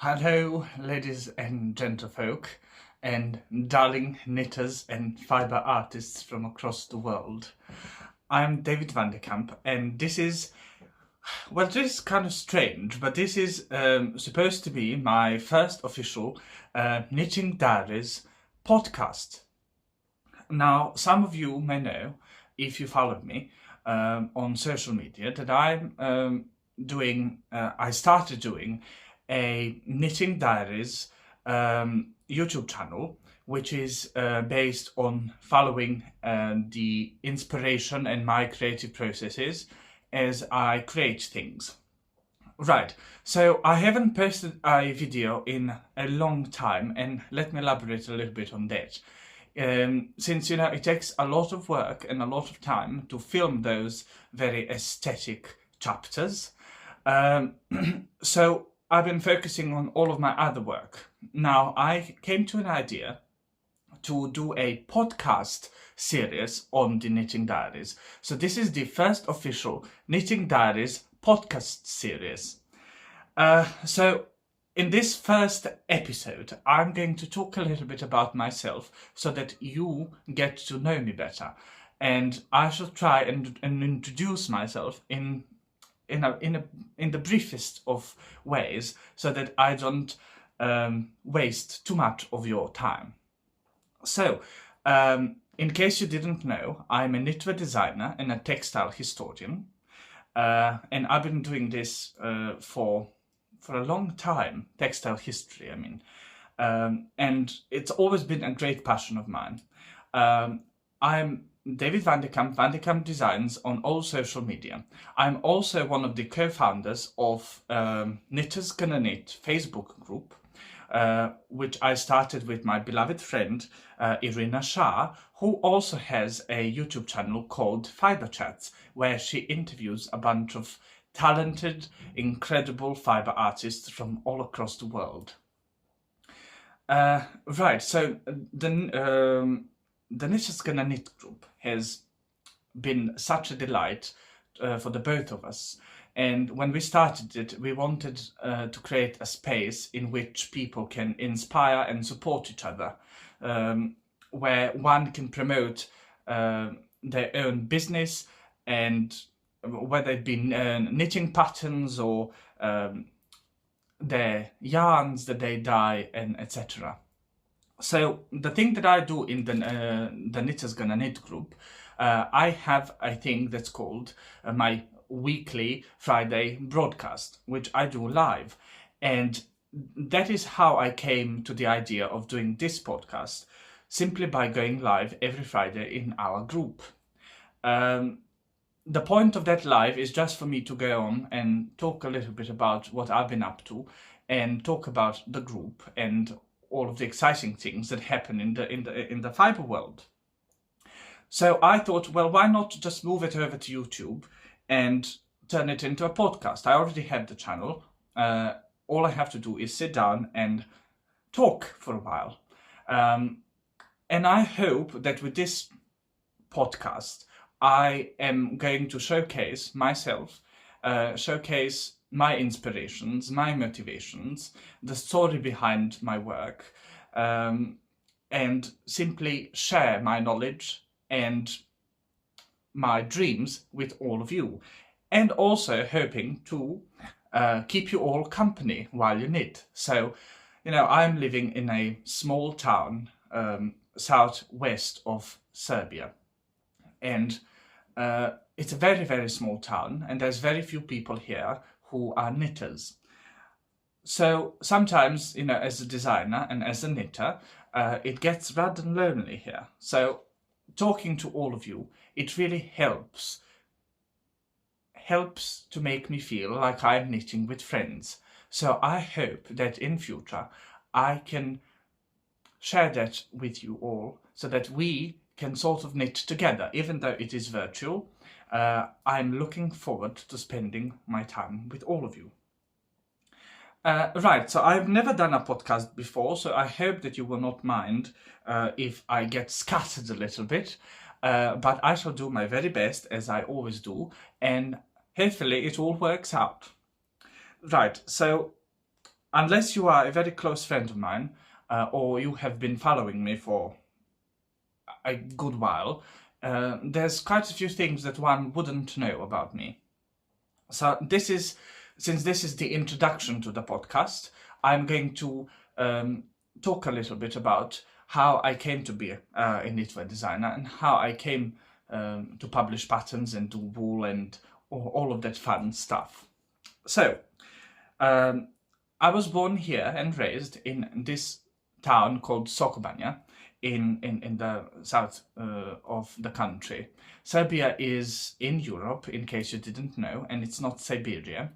Hello, ladies and gentlefolk, and darling knitters and fibre artists from across the world. I'm David van de Kamp, and this is kind of strange, but this is supposed to be my first official Knitting Diaries podcast. Now, some of you may know, if you followed me on social media, that I started doing a Knitting Diaries YouTube channel, which is based on following the inspiration and my creative processes as I create things. Right, so I haven't posted a video in a long time, and let me elaborate a little bit on that. Since it takes a lot of work and a lot of time to film those very aesthetic chapters, so I've been focusing on all of my other work. Now I came to an idea to do a podcast series on the Knitting Diaries. So this is the first official Knitting Diaries podcast series. So in this first episode, I'm going to talk a little bit about myself so that you get to know me better. And I shall try and introduce myself in the briefest of ways so that I don't waste too much of your time. So, in case you didn't know, I'm a knitwear designer and a textile historian, and I've been doing this for a long time, textile history, I mean, and it's always been a great passion of mine. I'm David van de Kamp Designs on all social media. I'm also one of the co-founders of Knitters Gonna Knit Facebook group, which I started with my beloved friend Irina Shah, who also has a YouTube channel called Fibre Chats, where she interviews a bunch of talented, incredible fibre artists from all across the world. Right, so the Knitters Gonna Knit group has been such a delight for the both of us. And when we started it, we wanted to create a space in which people can inspire and support each other, where one can promote their own business, and whether it be knitting patterns or their yarns that they dye, and etc. So the thing that I do in the Knitters Gonna Knit group, I have a thing that's called my weekly Friday broadcast, which I do live. And that is how I came to the idea of doing this podcast, simply by going live every Friday in our group. The point of that live is just for me to go on and talk a little bit about what I've been up to, and talk about the group and all of the exciting things that happen in the fibre world. So I thought, well, why not just move it over to YouTube and turn it into a podcast? I already have the channel. All I have to do is sit down and talk for a while. And I hope that with this podcast, I am going to showcase myself, showcase my inspirations, my motivations, the story behind my work, and simply share my knowledge and my dreams with all of you. And also hoping to keep you all company while you knit. So, I'm living in a small town southwest of Serbia. And it's a very, very small town, and there's very few people here who are knitters. So sometimes, as a designer and as a knitter, it gets rather lonely here. So talking to all of you, it really helps to make me feel like I'm knitting with friends. So I hope that in future I can share that with you all, so that we can sort of knit together, even though it is virtual. I'm looking forward to spending my time with all of you. Right, so I've never done a podcast before, so I hope that you will not mind if I get scattered a little bit, but I shall do my very best, as I always do, and hopefully it all works out. Right, so unless you are a very close friend of mine, or you have been following me for a good while, there's quite a few things that one wouldn't know about me. So since this is the introduction to the podcast, I'm going to talk a little bit about how I came to be a knitwear designer and how I came to publish patterns and do wool and all of that fun stuff. So, I was born here and raised in this town called Sokobanya in the south of the country. Serbia is in Europe, in case you didn't know, and it's not Siberia.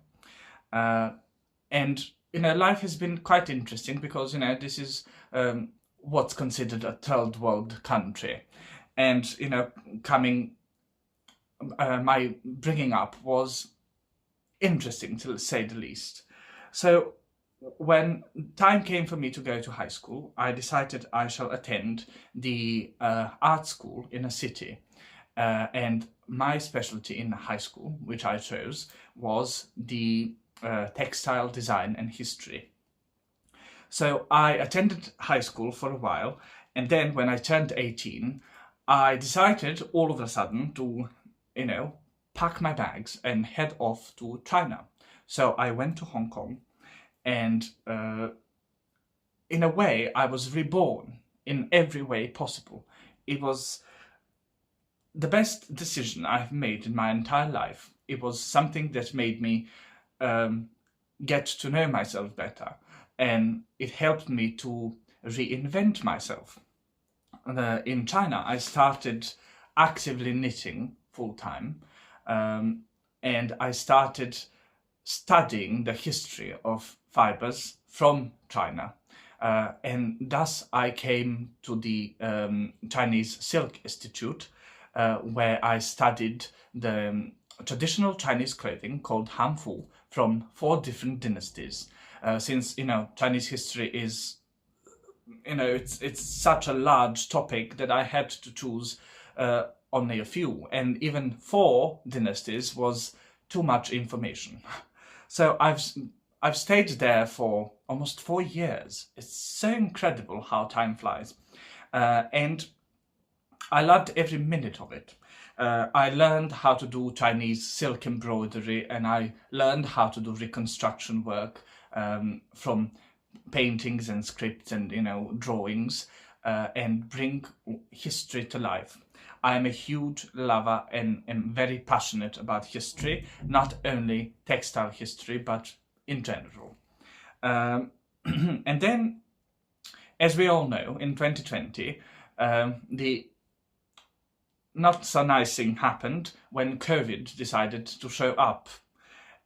And, life has been quite interesting because, this is what's considered a third world country. And, my bringing up was interesting, to say the least. So when time came for me to go to high school, I decided I shall attend the art school in a city. And my specialty in high school, which I chose, was the textile design and history. So I attended high school for a while, and then when I turned 18, I decided all of a sudden to, pack my bags and head off to China. So I went to Hong Kong, and in a way, I was reborn in every way possible. It was the best decision I've made in my entire life. It was something that made me get to know myself better, and it helped me to reinvent myself. In China, I started actively knitting full-time, and I started studying the history of fibers from China. And thus I came to the Chinese Silk Institute, where I studied the traditional Chinese clothing called Hanfu from 4 different dynasties. Since, Chinese history is, it's such a large topic that I had to choose only a few, and even 4 dynasties was too much information. So I've stayed there for almost 4 years. It's so incredible how time flies. And I loved every minute of it. I learned how to do Chinese silk embroidery, and I learned how to do reconstruction work from paintings and scripts and, drawings, and bring history to life. I am a huge lover and am very passionate about history, not only textile history, but in general. And then, as we all know, in 2020, the not so nice thing happened when COVID decided to show up.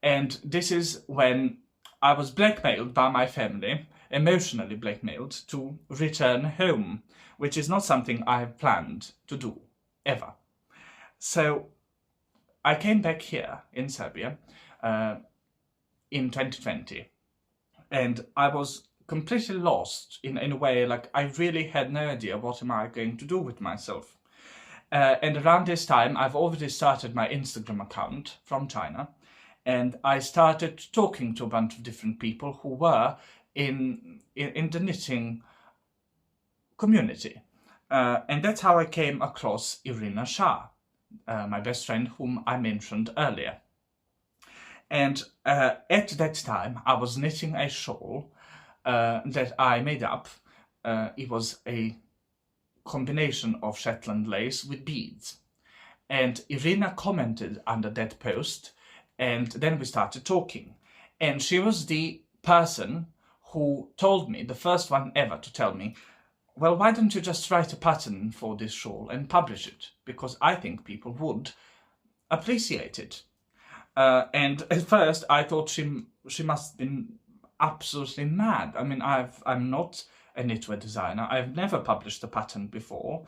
And this is when I was blackmailed by my family, emotionally blackmailed, to return home, which is not something I have planned to do, ever. So I came back here in Serbia in 2020, and I was completely lost in a way. Like, I really had no idea what am I going to do with myself. And around this time, I've already started my Instagram account from China, and I started talking to a bunch of different people who were in the knitting community. And that's how I came across Irina Shah, my best friend whom I mentioned earlier. And at that time, I was knitting a shawl that I made up. It was a combination of Shetland lace with beads. And Irina commented under that post, and then we started talking. And she was the person who told me, the first one ever to tell me, well, why don't you just write a pattern for this shawl and publish it? Because I think people would appreciate it. And at first I thought she must have been absolutely mad. I mean, I'm not a knitwear designer. I've never published a pattern before.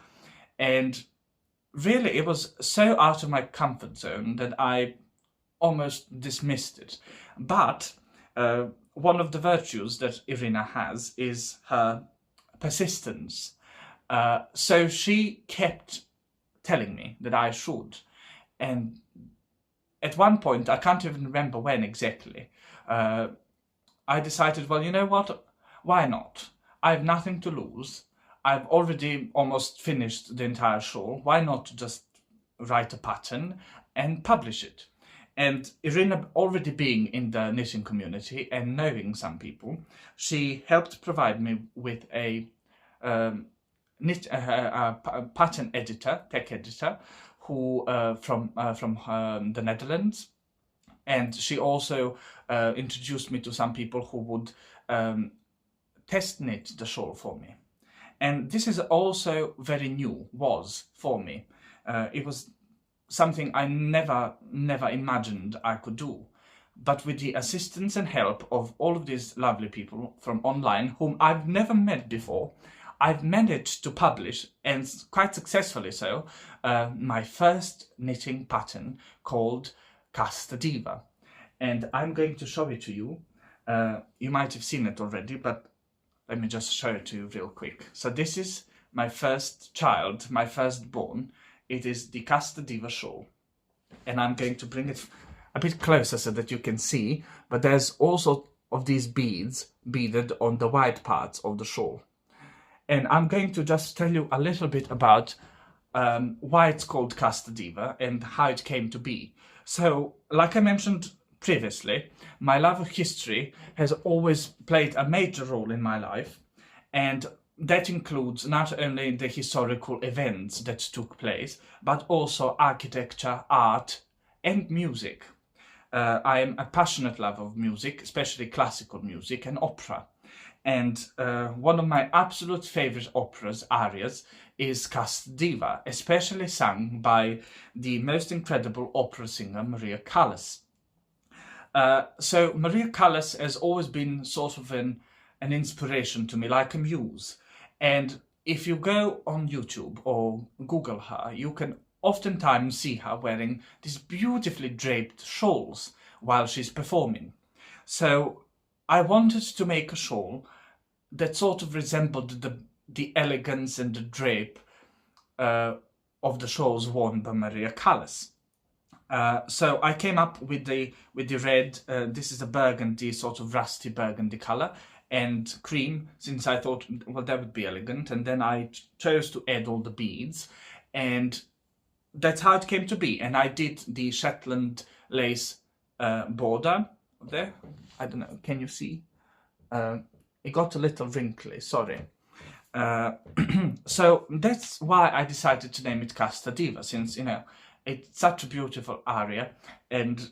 And really, it was so out of my comfort zone that I almost dismissed it. But one of the virtues that Irina has is her persistence. So she kept telling me that I should. And at one point, I can't even remember when exactly, I decided, well, you know what? Why not? I have nothing to lose. I've already almost finished the entire shawl. Why not just write a pattern and publish it? And Irina, already being in the knitting community and knowing some people, she helped provide me with a pattern editor, tech editor, who from the Netherlands, and she also introduced me to some people who would test knit the shawl for me. And this is also very new, was for me. It was something I never imagined I could do. But with the assistance and help of all of these lovely people from online, whom I've never met before, I've managed to publish, and quite successfully so, my first knitting pattern called Casta Diva. And I'm going to show it to you. You might have seen it already, but let me just show it to you real quick. So this is my first child, my firstborn. It is the Casta Diva shawl. And I'm going to bring it a bit closer so that you can see, but there's also of these beads beaded on the white parts of the shawl. And I'm going to just tell you a little bit about why it's called Casta Diva and how it came to be. So, like I mentioned previously, my love of history has always played a major role in my life, and that includes not only the historical events that took place, but also architecture, art, and music. I am a passionate lover of music, especially classical music and opera. And one of my absolute favorite operas, arias, is Casta Diva, especially sung by the most incredible opera singer, Maria Callas. So Maria Callas has always been sort of an inspiration to me, like a muse. And if you go on YouTube or Google her, you can oftentimes see her wearing these beautifully draped shawls while she's performing. So I wanted to make a shawl that sort of resembled the elegance and the drape of the shawls worn by Maria Callas. So I came up with the red. This is a burgundy, sort of rusty burgundy color, and cream, since I thought, well, that would be elegant. And then I chose to add all the beads, and that's how it came to be. And I did the Shetland lace border there. I don't know. Can you see? It got a little wrinkly. Sorry. So that's why I decided to name it Casta Diva, since it's such a beautiful aria, and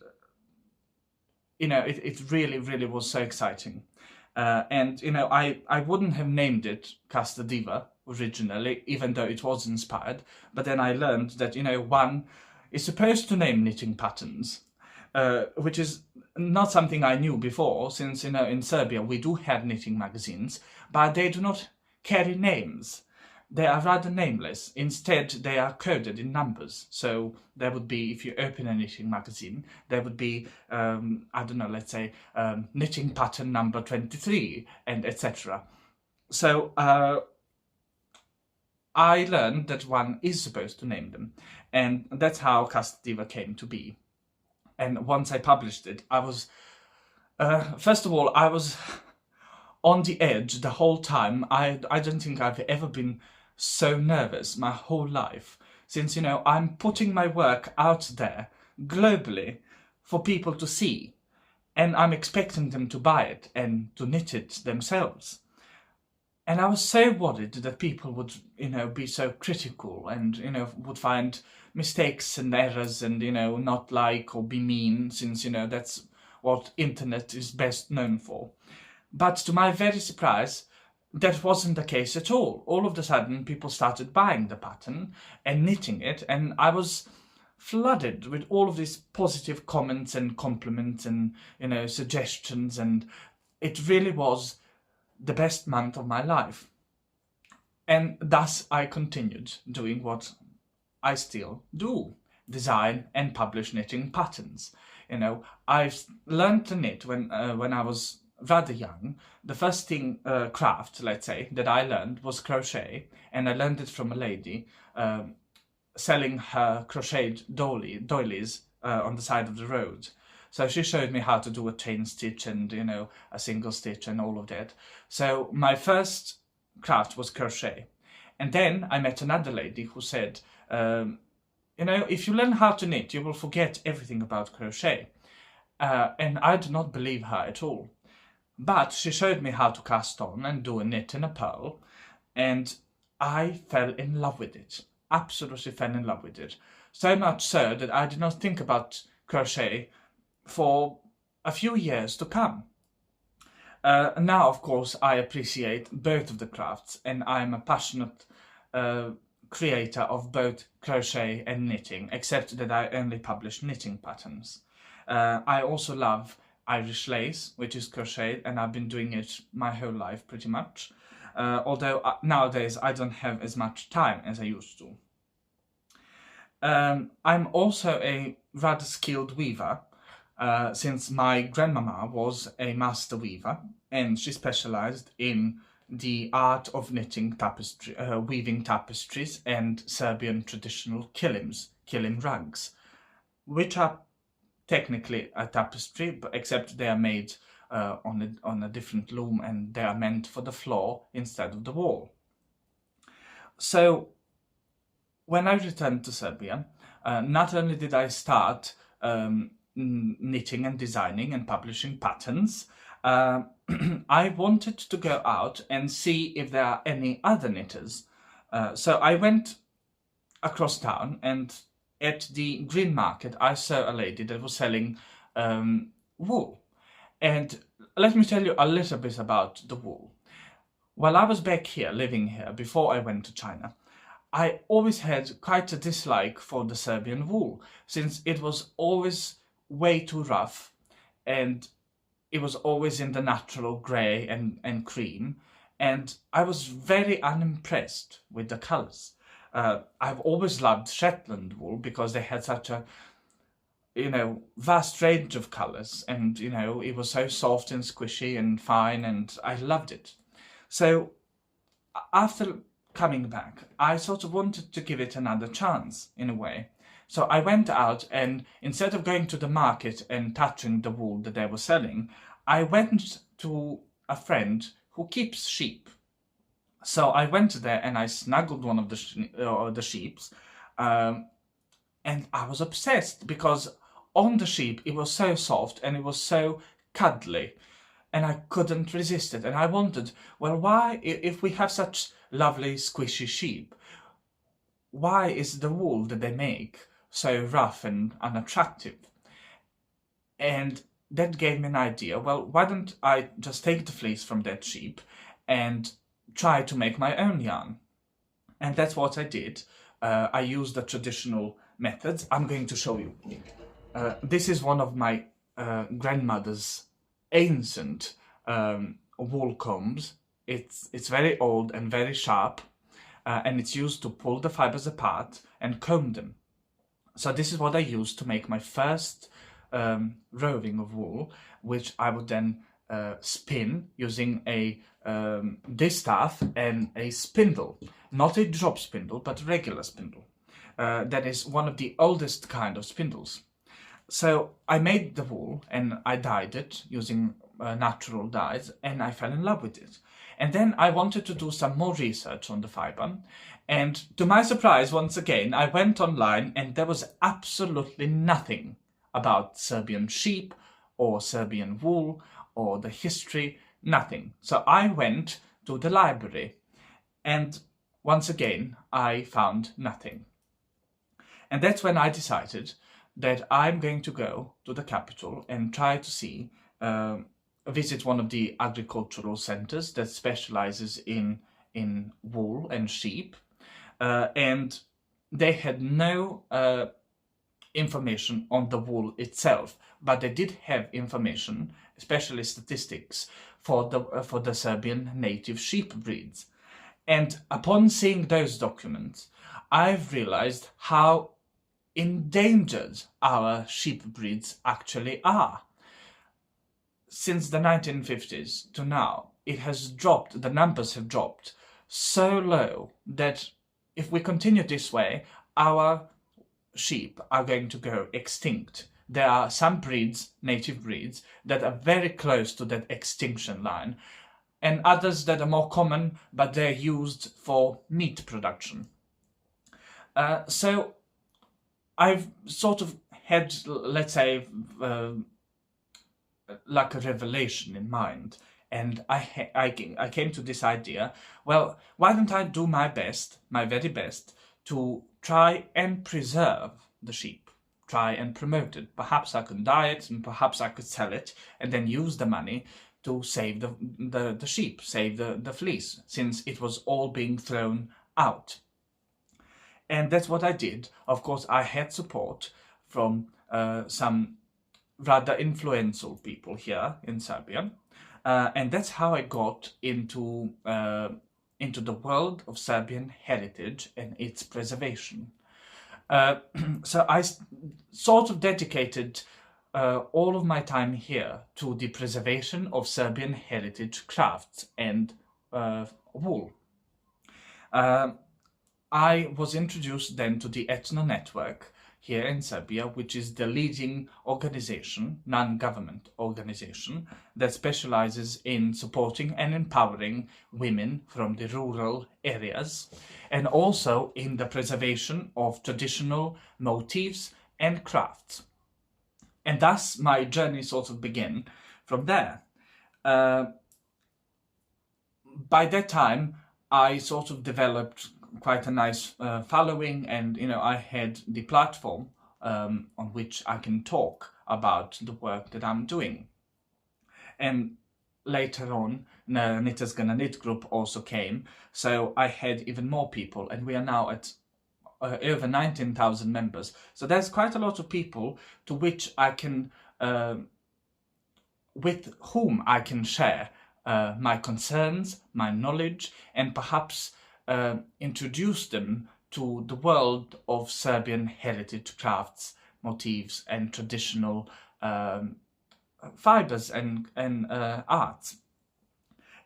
it really was so exciting. And I wouldn't have named it Casta Diva originally, even though it was inspired. But then I learned that one is supposed to name knitting patterns, which is not something I knew before, since in Serbia we do have knitting magazines, but they do not carry names. They are rather nameless. Instead, they are coded in numbers. So there would be, if you open a knitting magazine, there would be, I don't know, let's say knitting pattern number 23, and etc. So I learned that one is supposed to name them, and that's how Casta Diva came to be. And once I published it, I was, first of all, I was on the edge the whole time. I don't think I've ever been so nervous my whole life, since I'm putting my work out there globally for people to see, and I'm expecting them to buy it and to knit it themselves. And I was so worried that people would be so critical and would find mistakes and errors and not like or be mean, since that's what internet is best known for. But to my very surprise, that wasn't the case at all. All of a sudden, people started buying the pattern and knitting it, and I was flooded with all of these positive comments and compliments and suggestions, and it really was the best month of my life. And thus I continued doing what I still do: design and publish knitting patterns. I've learned to knit when I was rather young. The first thing, craft, let's say, that I learned was crochet, and I learned it from a lady selling her crocheted doilies on the side of the road. So she showed me how to do a chain stitch and, you know, a single stitch and all of that. So my first craft was crochet. And then I met another lady who said, you know, if you learn how to knit, you will forget everything about crochet. And I did not believe her at all. But she showed me how to cast on and do a knit and a purl, and I fell in love with it. Absolutely fell in love with it. So much so that I did not think about crochet for a few years to come. Now, of course, I appreciate both of the crafts, and I'm a passionate creator of both crochet and knitting, except that I only publish knitting patterns. I also love Irish lace, which is crocheted, and I've been doing it my whole life pretty much. Although nowadays I don't have as much time as I used to. I'm also a rather skilled weaver, since my grandmama was a master weaver, and she specialized in the art of knitting tapestry, weaving tapestries and Serbian traditional kilim rugs, which are technically a tapestry, but except they are made on a different loom, and they are meant for the floor instead of the wall. So when I returned to Serbia, not only did I start knitting and designing and publishing patterns, I wanted to go out and see if there are any other knitters. So I went across town, and at the green market I saw a lady that was selling wool. And let me tell you a little bit about the wool. While I was back here, living here, before I went to China, I always had quite a dislike for the Serbian wool, since it was always way too rough, and it was always in the natural grey and cream, and I was very unimpressed with the colours. I've always loved Shetland wool because they had such a, you know, vast range of colours, and, you know, it was so soft and squishy and fine, and I loved it. So after coming back, I sort of wanted to give it another chance, in a way. So I went out, and instead of going to the market and touching the wool that they were selling, I went to a friend who keeps sheep. So I went there and I snuggled one of the sheeps, and I was obsessed, because on the sheep it was so soft and it was so cuddly, and I couldn't resist it. And I wondered, well, why, if we have such lovely squishy sheep, why is the wool that they make so rough and unattractive? And that gave me an idea. Well, why don't I just take the fleece from that sheep and try to make my own yarn? And that's what I did. I used the traditional methods. I'm going to show you. This is one of my grandmother's ancient wool combs. It's very old and very sharp, and it's used to pull the fibers apart and comb them. So this is what I used to make my first roving of wool, which I would then spin using a distaff and a spindle, not a drop spindle, but a regular spindle. That is one of the oldest kind of spindles. So I made the wool and I dyed it using natural dyes, and I fell in love with it. And then I wanted to do some more research on the fiber, and to my surprise, once again, I went online and there was absolutely nothing about Serbian sheep or Serbian wool or the history, nothing. So I went to the library, and once again I found nothing. And that's when I decided that I'm going to go to the capital and try to see, visit one of the agricultural centers that specializes in wool and sheep, and they had no information on the wool itself, but they did have information, especially statistics, for the Serbian native sheep breeds. And upon seeing those documents, I've realized how endangered our sheep breeds actually are. Since the 1950s to now, it has dropped, the numbers have dropped so low that if we continue this way, our sheep are going to go extinct there are some breeds, native breeds, that are very close to that extinction line, and others that are more common, but they're used for meat production. So I've sort of had, let's say, like a revelation in mind, and I came to this idea. Well, why don't I do my best, my very best, to try and preserve the sheep, try and promote it. Perhaps I could dye it, and perhaps I could sell it, and then use the money to save the sheep, save the fleece, since it was all being thrown out. And that's what I did. Of course, I had support from some rather influential people here in Serbia, and that's how I got into the world of Serbian heritage and its preservation. So I sort of dedicated all of my time here to the preservation of Serbian heritage crafts and wool. I was introduced then to the Ethno Network here in Serbia, which is the leading organization, non-government organization, that specializes in supporting and empowering women from the rural areas, and also in the preservation of traditional motifs and crafts. And thus my journey sort of began from there. By that time, I sort of developed quite a nice following, and I had the platform on which I can talk about the work that I'm doing. And later on, Knitter's Gonna Knit group also came, so I had even more people, and we are now at over 19,000 members. So there's quite a lot of people to which I can, with whom I can share my concerns, my knowledge, and perhaps introduce them to the world of Serbian heritage crafts, motifs, and traditional fibers and arts.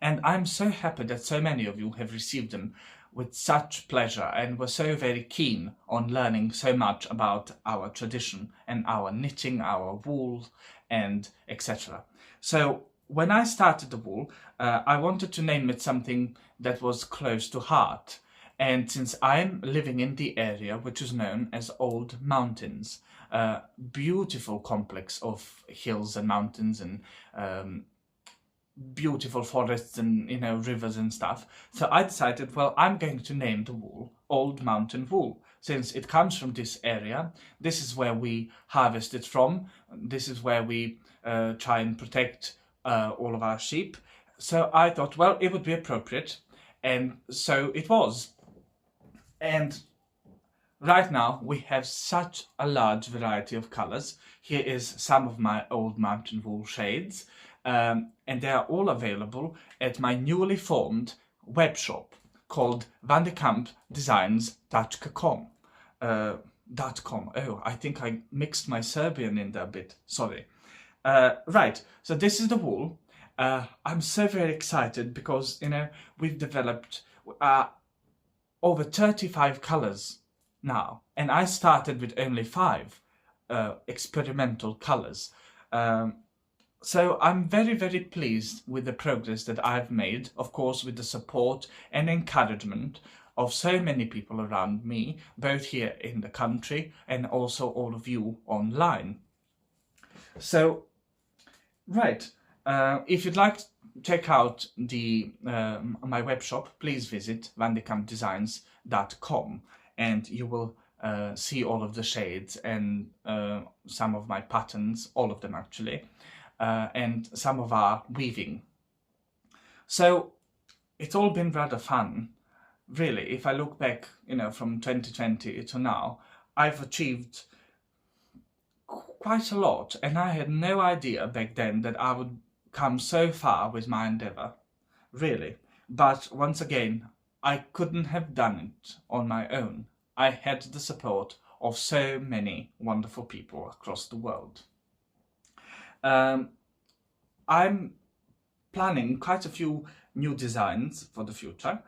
And I'm so happy that so many of you have received them with such pleasure and were so very keen on learning so much about our tradition and our knitting, our wool, and etc. So when I started the wool, I wanted to name it something that was close to heart. And since I'm living in the area which is known as Old Mountains, a beautiful complex of hills and mountains and beautiful forests and rivers and stuff, so I decided, well, I'm going to name the wool Old Mountain Wool, since it comes from this area. This is where we harvest it from. This is where we try and protect all of our sheep. So I thought, well, it would be appropriate, and so it was. And right now we have such a large variety of colors. Here is some of my Old Mountain Wool shades, and they are all available at my newly formed web shop called vandekampdesigns.com. .com. Oh, I think I mixed my Serbian in there a bit. Sorry. Right, so this is the wool. I'm so very excited because, we've developed over 35 colors now, and I started with only 5 experimental colors. So I'm very, very pleased with the progress that I've made, of course, with the support and encouragement of so many people around me, both here in the country and also all of you online. So, right, if you'd like to check out my web shop, please visit vandekampdesigns.com, and you will see all of the shades and some of my patterns, all of them actually, and some of our weaving. So it's all been rather fun, really. If I look back, from 2020 to now, I've achieved quite a lot, and I had no idea back then that I would come so far with my endeavour, really. But once again, I couldn't have done it on my own. I had the support of so many wonderful people across the world. I'm planning quite a few new designs for the future,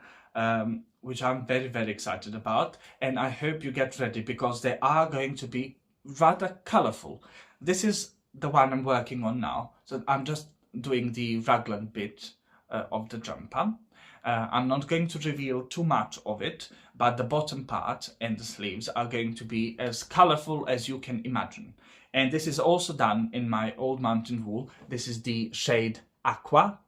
which I'm very, very excited about, and I hope you get ready because they are going to be rather colourful. this is the one I'm working on now. So I'm just doing the raglan bit of the jumper. I'm not going to reveal too much of it, but the bottom part and the sleeves are going to be as colorful as you can imagine. And this is also done in my old mountain wool. This is the shade aqua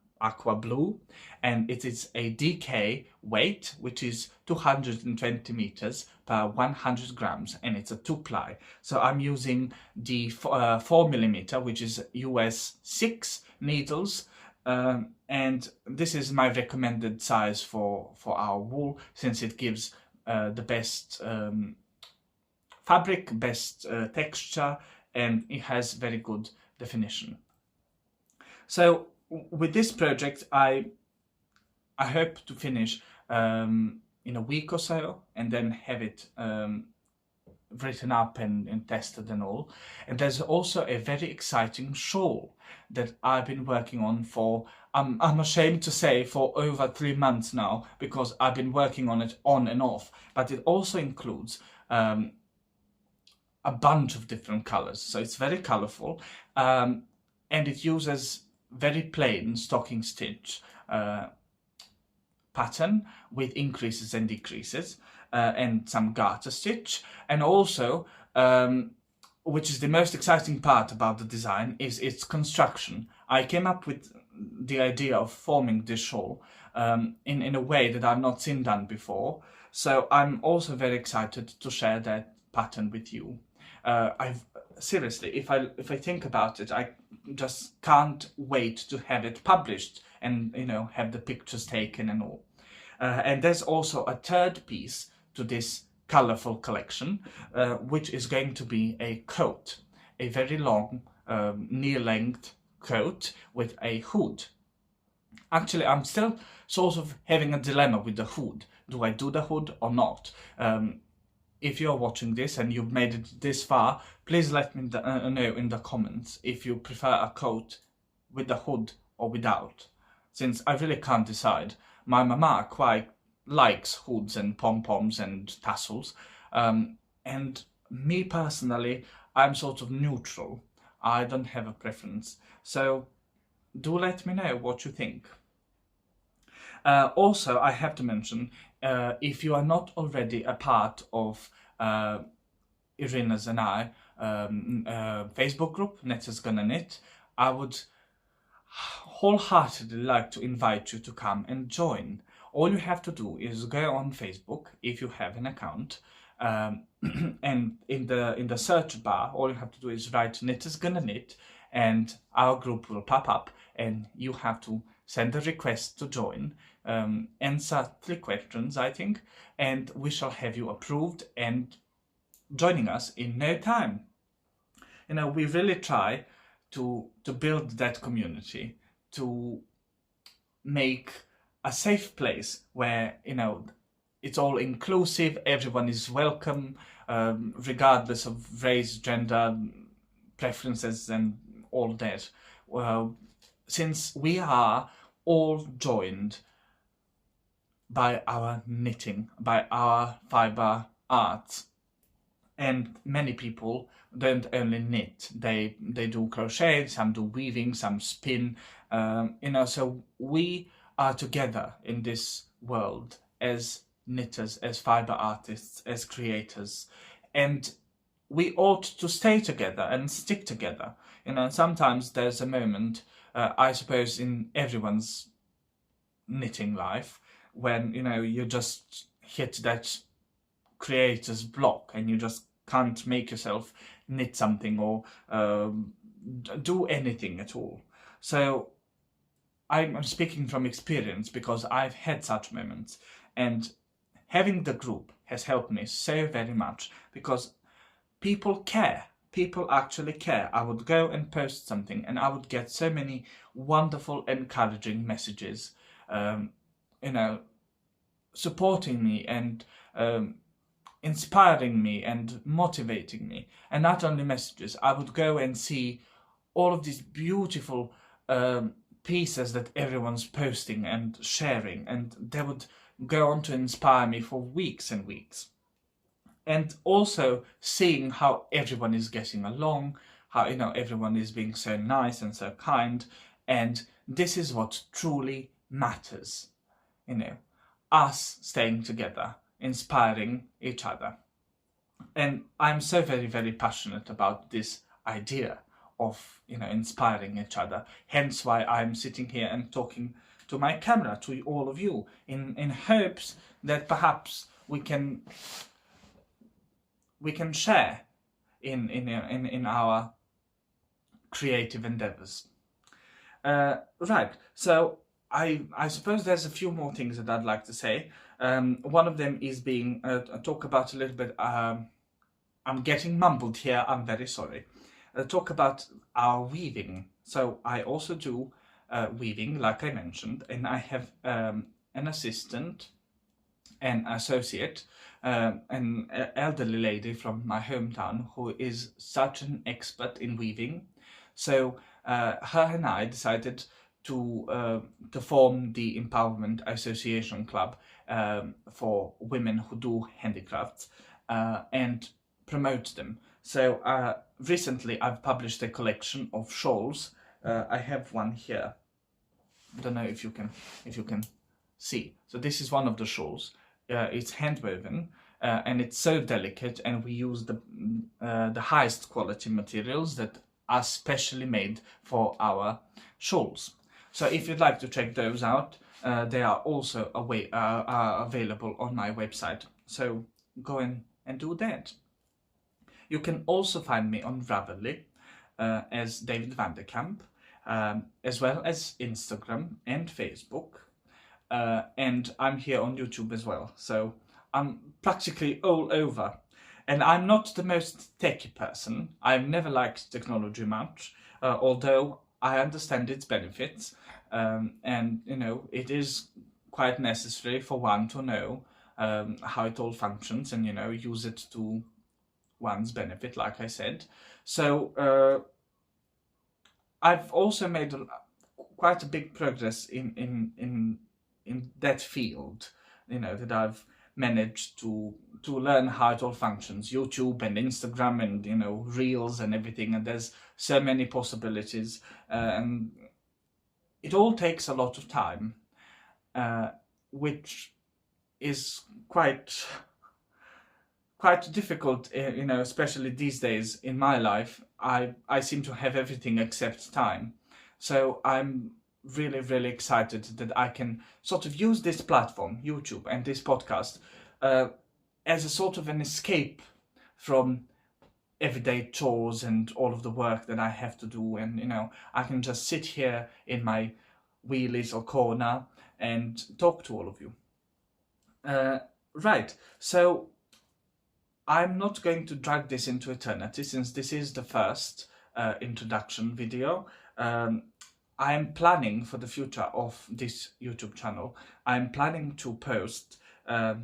blue, and it is a DK weight, which is 220 meters per 100 grams, and it's a 2-ply. So I'm using the 4mm, which is US 6 needles, and this is my recommended size for our wool, since it gives the best fabric, best texture, and it has very good definition. So with this project, I hope to finish in a week or so, and then have it written up and tested and all. And there's also a very exciting shawl that I've been working on for, I'm ashamed to say, for over 3 months now, because I've been working on it on and off. But it also includes a bunch of different colors, so it's very colorful, and it uses very plain stocking stitch pattern with increases and decreases, and some garter stitch. And also, which is the most exciting part about the design, is its construction. I came up with the idea of forming this shawl in a way that I've not seen done before, so I'm also very excited to share that pattern with you. I've seriously, if I think about it, I just can't wait to have it published and, you know, have the pictures taken and all. And there's also a third piece to this colorful collection, which is going to be a coat, a very long knee-length coat with a hood. Actually, I'm still sort of having a dilemma with the hood. Do I do the hood or not? If you're watching this and you've made it this far, please let me know in the comments if you prefer a coat with the hood or without, since I really can't decide. My mama quite likes hoods and pom-poms and tassels, and me personally, I'm sort of neutral. I don't have a preference, so do let me know what you think. Also, I have to mention, if you are not already a part of Irina's and I Facebook group, Knitter's Gonna Knit, I would wholeheartedly like to invite you to come and join. All you have to do is go on Facebook, if you have an account, and in the search bar, all you have to do is write Knitter's Gonna Knit, and our group will pop up, and you have to send a request to join, answer 3 questions, I think, and we shall have you approved and joining us in no time. You know, we really try to build that community, to make a safe place where, you know, it's all inclusive, everyone is welcome, regardless of race, gender, preferences and all that. Since we are all joined by our knitting, by our fibre arts, and many people don't only knit, they do crochet, some do weaving, some spin, you know, so we are together in this world as knitters, as fibre artists, as creators, and we ought to stay together and stick together. You know, sometimes there's a moment, I suppose in everyone's knitting life, when, you know, you just hit that creator's block and you just can't make yourself knit something or do anything at all. So I'm speaking from experience because I've had such moments, and having the group has helped me so very much because people care. People actually care. I would go and post something and I would get so many wonderful, encouraging messages, you know, supporting me and inspiring me and motivating me. And not only messages, I would go and see all of these beautiful pieces that everyone's posting and sharing, and they would go on to inspire me for weeks and weeks. And also seeing how everyone is getting along, how, you know, everyone is being so nice and so kind, and this is what truly matters, you know, us staying together, inspiring each other. And I'm so very, very passionate about this idea of, you know, inspiring each other. Hence why I'm sitting here and talking to my camera, to all of you, in hopes that perhaps we can share in our creative endeavors. Right. So I suppose there's a few more things that I'd like to say. One of them is being talk about a little bit. I'm getting mumbled here. I'm very sorry. Talk about our weaving. So I also do weaving, like I mentioned, and I have an assistant, an associate, an elderly lady from my hometown who is such an expert in weaving. So her and I decided to form the Empowerment Association Club for women who do handicrafts and promote them. So recently I've published a collection of shawls. I have one here. I don't know if you can see. So this is one of the shawls. It's hand woven and it's so delicate, and we use the highest quality materials that are specially made for our shawls. So if you'd like to check those out, they are also available on my website. So go in and do that. You can also find me on Ravelry as David van der Kamp, as well as Instagram and Facebook. And I'm here on YouTube as well. So I'm practically all over. And I'm not the most techy person. I've never liked technology much, although I understand its benefits. And, you know, it is quite necessary for one to know how it all functions and, you know, use it to one's benefit, like I said. So I've also made quite a big progress in that field, you know, that I've managed to learn how it all functions. YouTube and Instagram and, you know, Reels and everything, and there's so many possibilities, and it all takes a lot of time, which is quite difficult, you know, especially these days in my life. I seem to have everything except time. So I'm really, really excited that I can sort of use this platform, YouTube, and this podcast as a sort of an escape from everyday chores and all of the work that I have to do. And, you know, I can just sit here in my wee little corner and talk to all of you. Right, so I'm not going to drag this into eternity, since this is the first introduction video. I am planning for the future of this YouTube channel. I'm planning to post a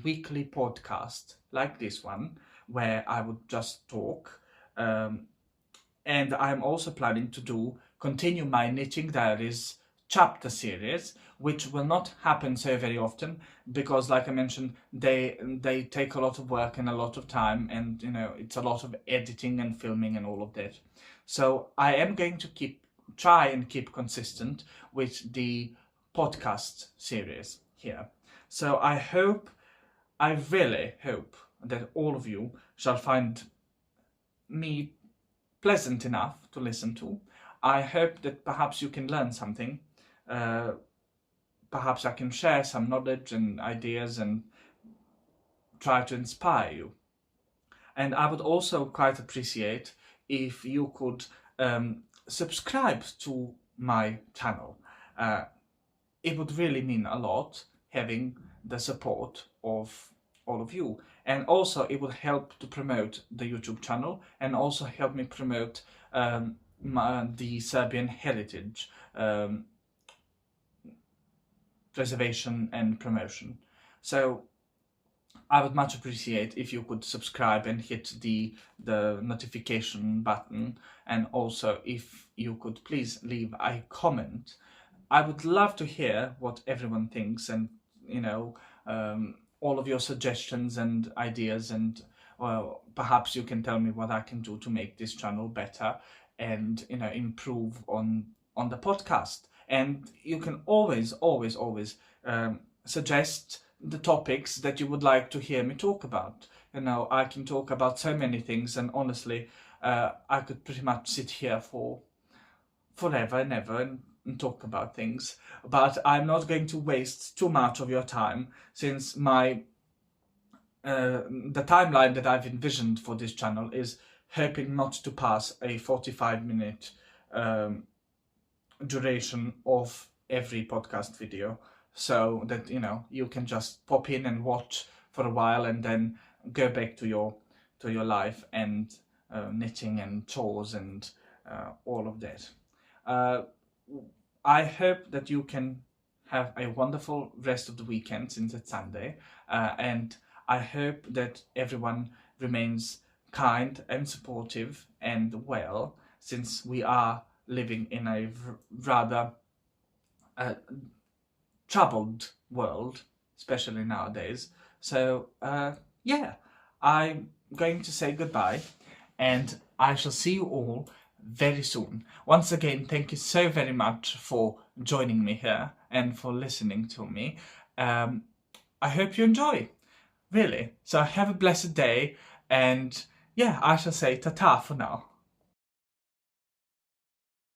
weekly podcast like this one, where I would just talk. And I'm also planning to continue my Knitting Diaries chapter series, which will not happen so very often, because, like I mentioned, they take a lot of work and a lot of time, and, you know, it's a lot of editing and filming and all of that. So I am going to try and keep consistent with the podcast series here. So I really hope that all of you shall find me pleasant enough to listen to. I hope that perhaps you can learn something. Perhaps I can share some knowledge and ideas and try to inspire you. And I would also quite appreciate if you could subscribe to my channel. It would really mean a lot having the support of all of you. And also it would help to promote the YouTube channel, and also help me promote the Serbian heritage preservation and promotion. So I would much appreciate if you could subscribe and hit the notification button, and also if you could please leave a comment. I would love to hear what everyone thinks, and, you know, all of your suggestions and ideas, and Well, perhaps you can tell me what I can do to make this channel better and, improve on the podcast. And you can always suggest the topics that you would like to hear me talk about. I can talk about so many things, and honestly, I could pretty much sit here for forever and ever and talk about things. But I'm not going to waste too much of your time, since the timeline that I've envisioned for this channel is hoping not to pass a 45-minute duration of every podcast video, so that you can just pop in and watch for a while and then go back to your life and knitting and chores and all of that. I hope that you can have a wonderful rest of the weekend, since it's Sunday, and I hope that everyone remains kind and supportive and well, since we are living in a rather troubled world, especially nowadays. So, yeah, I'm going to say goodbye, and I shall see you all very soon. Once again, thank you so very much for joining me here and for listening to me. I hope you enjoy, really. So have a blessed day, and yeah, I shall say ta-ta for now.